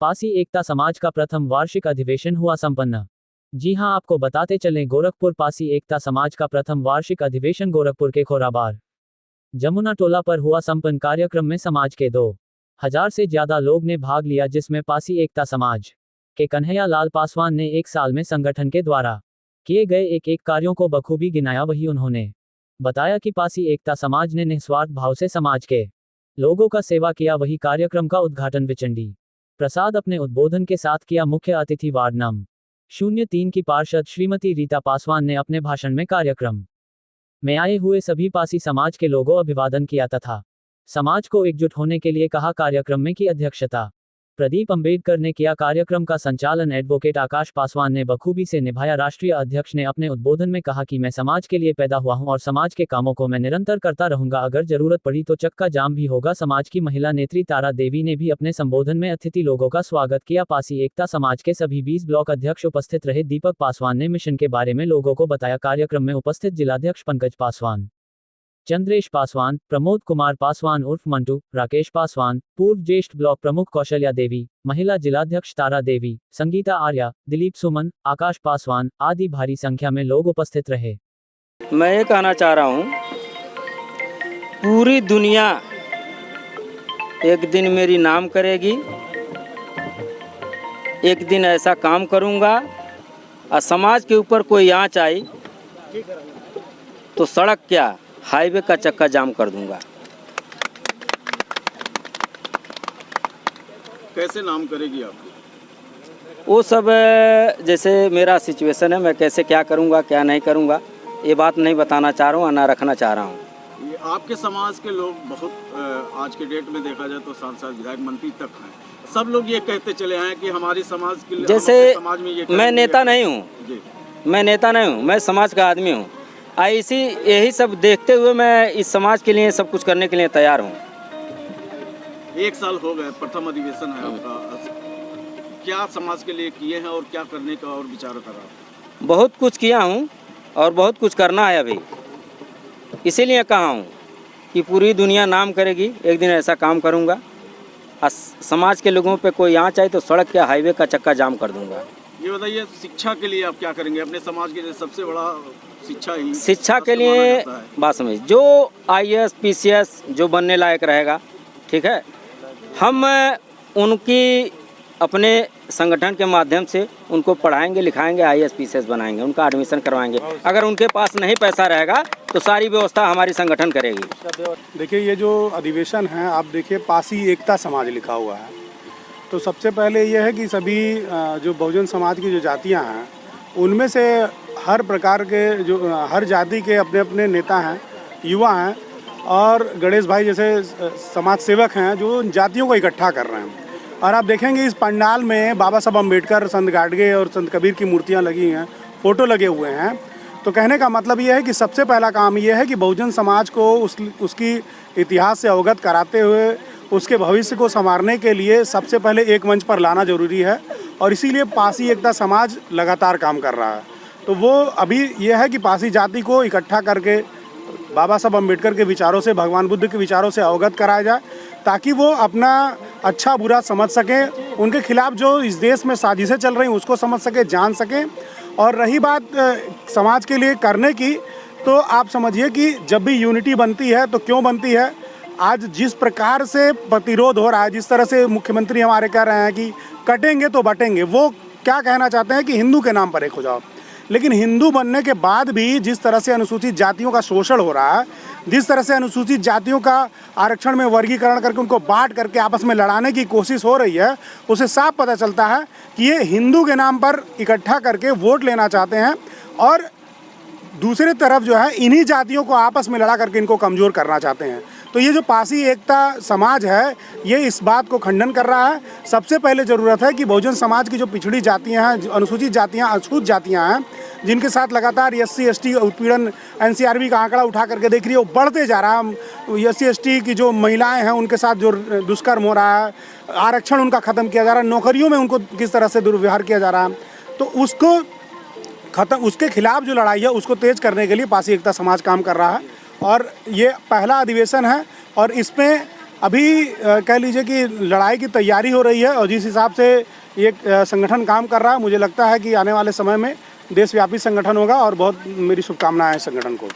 पासी एकता समाज का प्रथम वार्षिक अधिवेशन हुआ संपन्न। जी हां, आपको बताते चलें, गोरखपुर पासी एकता समाज का प्रथम वार्षिक अधिवेशन गोरखपुर के खोराबार जमुना टोला पर हुआ संपन्न। कार्यक्रम में समाज के 2000 से ज्यादा लोग ने भाग लिया, जिसमें पासी एकता समाज के कन्हैया लाल पासवान ने एक साल में संगठन के द्वारा किए गए एक कार्यों को बखूबी गिनाया। वही उन्होंने बताया कि पासी एकता समाज ने निस्वार्थ भाव से समाज के लोगों का सेवा किया। वही कार्यक्रम का उद्घाटन विचंडी प्रसाद अपने उद्बोधन के साथ किया। मुख्य अतिथि वार्ड नंबर 03 की पार्षद श्रीमती रीता पासवान ने अपने भाषण में कार्यक्रम में आए हुए सभी पासी समाज के लोगों अभिवादन किया तथा समाज को एकजुट होने के लिए कहा। कार्यक्रम में की अध्यक्षता प्रदीप अंबेडकर ने किया। कार्यक्रम का संचालन एडवोकेट आकाश पासवान ने बखूबी से निभाया। राष्ट्रीय अध्यक्ष ने अपने उद्बोधन में कहा कि मैं समाज के लिए पैदा हुआ हूं और समाज के कामों को मैं निरंतर करता रहूंगा। अगर जरूरत पड़ी तो चक्का जाम भी होगा। समाज की महिला नेत्री तारा देवी ने भी अपने संबोधन में अतिथि लोगों का स्वागत किया। पासी एकता समाज के सभी 20 ब्लॉक अध्यक्ष उपस्थित रहे। दीपक पासवान ने मिशन के बारे में लोगों को बताया। कार्यक्रम में उपस्थित जिलाध्यक्ष पंकज पासवान, चंद्रेश पासवान, प्रमोद कुमार पासवान उर्फ मंटू, राकेश पासवान, पूर्व ज्येष्ठ ब्लॉक प्रमुख कौशल्या देवी, महिला जिलाध्यक्ष तारा देवी, संगीता आर्या, दिलीप सुमन, आकाश पासवान आदि भारी संख्या में लोग उपस्थित रहे। मैं ये कहना चाह रहा हूँ, पूरी दुनिया एक दिन मेरी नाम करेगी। एक दिन ऐसा काम करूँगा और समाज के ऊपर कोई आँच आई तो सड़क क्या, हाईवे का चक्का जाम कर दूंगा। कैसे नाम करेगी आप? वो सब जैसे मेरा सिचुएशन है, मैं कैसे क्या करूंगा क्या नहीं करूंगा ये बात नहीं बताना चाह रहा हूँ, ना रखना चाह रहा हूँ। ये आपके समाज के लोग बहुत आज के डेट में देखा जाए तो सांसद विधायक मंत्री तक हैं। सब लोग ये कहते चले हैं कि हमारी समाज के जैसे समाज में ये मैं नेता नहीं हूँ, मैं नेता नहीं हूँ, मैं समाज का आदमी हूँ। इसी यही सब देखते हुए मैं इस समाज के लिए सब कुछ करने के लिए तैयार हूँ। 1 साल हो गए, प्रथम अधिवेशन है आपका। क्या समाज के लिए किए हैं और क्या करने का और विचार कर रहा हूँ? बहुत कुछ किया हूँ और बहुत कुछ करना है अभी। इसीलिए कहा हूँ कि पूरी दुनिया नाम करेगी। एक दिन ऐसा काम करूँगा और समाज के लोगों पे कोई आँच आए तो सड़क या हाईवे का चक्का जाम कर दूँगा। ये बताइए, शिक्षा के लिए आप क्या करेंगे? अपने समाज के सबसे बड़ा शिक्षा के लिए बात समझ, जो IAS PCS जो बनने लायक रहेगा, ठीक है, हम उनकी अपने संगठन के माध्यम से उनको पढ़ाएंगे, लिखाएंगे, IAS PCS बनाएंगे, उनका एडमिशन करवाएंगे। अगर उनके पास नहीं पैसा रहेगा तो सारी व्यवस्था हमारी संगठन करेगी। देखिए, ये जो अधिवेशन है, आप देखिए पासी एकता समाज लिखा हुआ है। तो सबसे पहले ये है कि सभी जो बहुजन समाज की जो जातियाँ हैं उनमें से हर प्रकार के जो हर जाति के अपने अपने नेता हैं, युवा हैं और गणेश भाई जैसे समाज सेवक हैं जो उन जातियों को इकट्ठा कर रहे हैं। और आप देखेंगे इस पंडाल में बाबा साहब अम्बेडकर, संत गाडगे और संत कबीर की मूर्तियां लगी हैं, फ़ोटो लगे हुए हैं। तो कहने का मतलब ये है कि सबसे पहला काम ये है कि बहुजन समाज को उसकी इतिहास से अवगत कराते हुए उसके भविष्य को संवारने के लिए सबसे पहले एक मंच पर लाना ज़रूरी है। और इसीलिए पासी एकता समाज लगातार काम कर रहा है। तो वो अभी ये है कि पासी जाति को इकट्ठा करके बाबा साहब अम्बेडकर के विचारों से, भगवान बुद्ध के विचारों से अवगत कराया जाए, ताकि वो अपना अच्छा बुरा समझ सकें, उनके खिलाफ जो इस देश में साजिशें चल रही हैं उसको समझ सकें, जान सकें। और रही बात समाज के लिए करने की, तो आप समझिए कि जब भी यूनिटी बनती है तो क्यों बनती है, आज जिस प्रकार से प्रतिरोध हो रहा है, जिस तरह से मुख्यमंत्री हमारे कह रहे हैं कि कटेंगे तो बटेंगे, वो क्या कहना चाहते हैं कि हिंदू के नाम पर एक हो जाओ। लेकिन हिंदू बनने के बाद भी जिस तरह से अनुसूचित जातियों का शोषण हो रहा है, जिस तरह से अनुसूचित जातियों का आरक्षण में वर्गीकरण करके उनको बांट करके आपस में लड़ाने की कोशिश हो रही है, उसे साफ पता चलता है कि ये हिंदू के नाम पर इकट्ठा करके वोट लेना चाहते हैं और दूसरी तरफ जो है इन्हीं जातियों को आपस में लड़ा करके इनको कमज़ोर करना चाहते हैं। तो ये जो पासी एकता समाज है, ये इस बात को खंडन कर रहा है। सबसे पहले ज़रूरत है कि बहुजन समाज की जो पिछड़ी जातियाँ हैं, अनुसूचित जातियाँ, अछूत जातियाँ हैं, जिनके साथ लगातार SC ST उत्पीड़न NCRB का आंकड़ा उठा करके देख रही है, वो बढ़ते जा रहा है। SC ST की जो महिलाएं हैं उनके साथ जो दुष्कर्म हो रहा है, आरक्षण उनका ख़त्म किया जा रहा है, नौकरियों में उनको किस तरह से दुर्व्यवहार किया जा रहा है, तो उसके खिलाफ जो लड़ाई है उसको तेज करने के लिए पासी एकता समाज काम कर रहा है। और ये पहला अधिवेशन है और इसमें अभी कह लीजिए कि लड़ाई की तैयारी हो रही है और जिस हिसाब से ये संगठन काम कर रहा है, मुझे लगता है कि आने वाले समय में देशव्यापी संगठन होगा और बहुत मेरी शुभकामनाएं हैं संगठन को।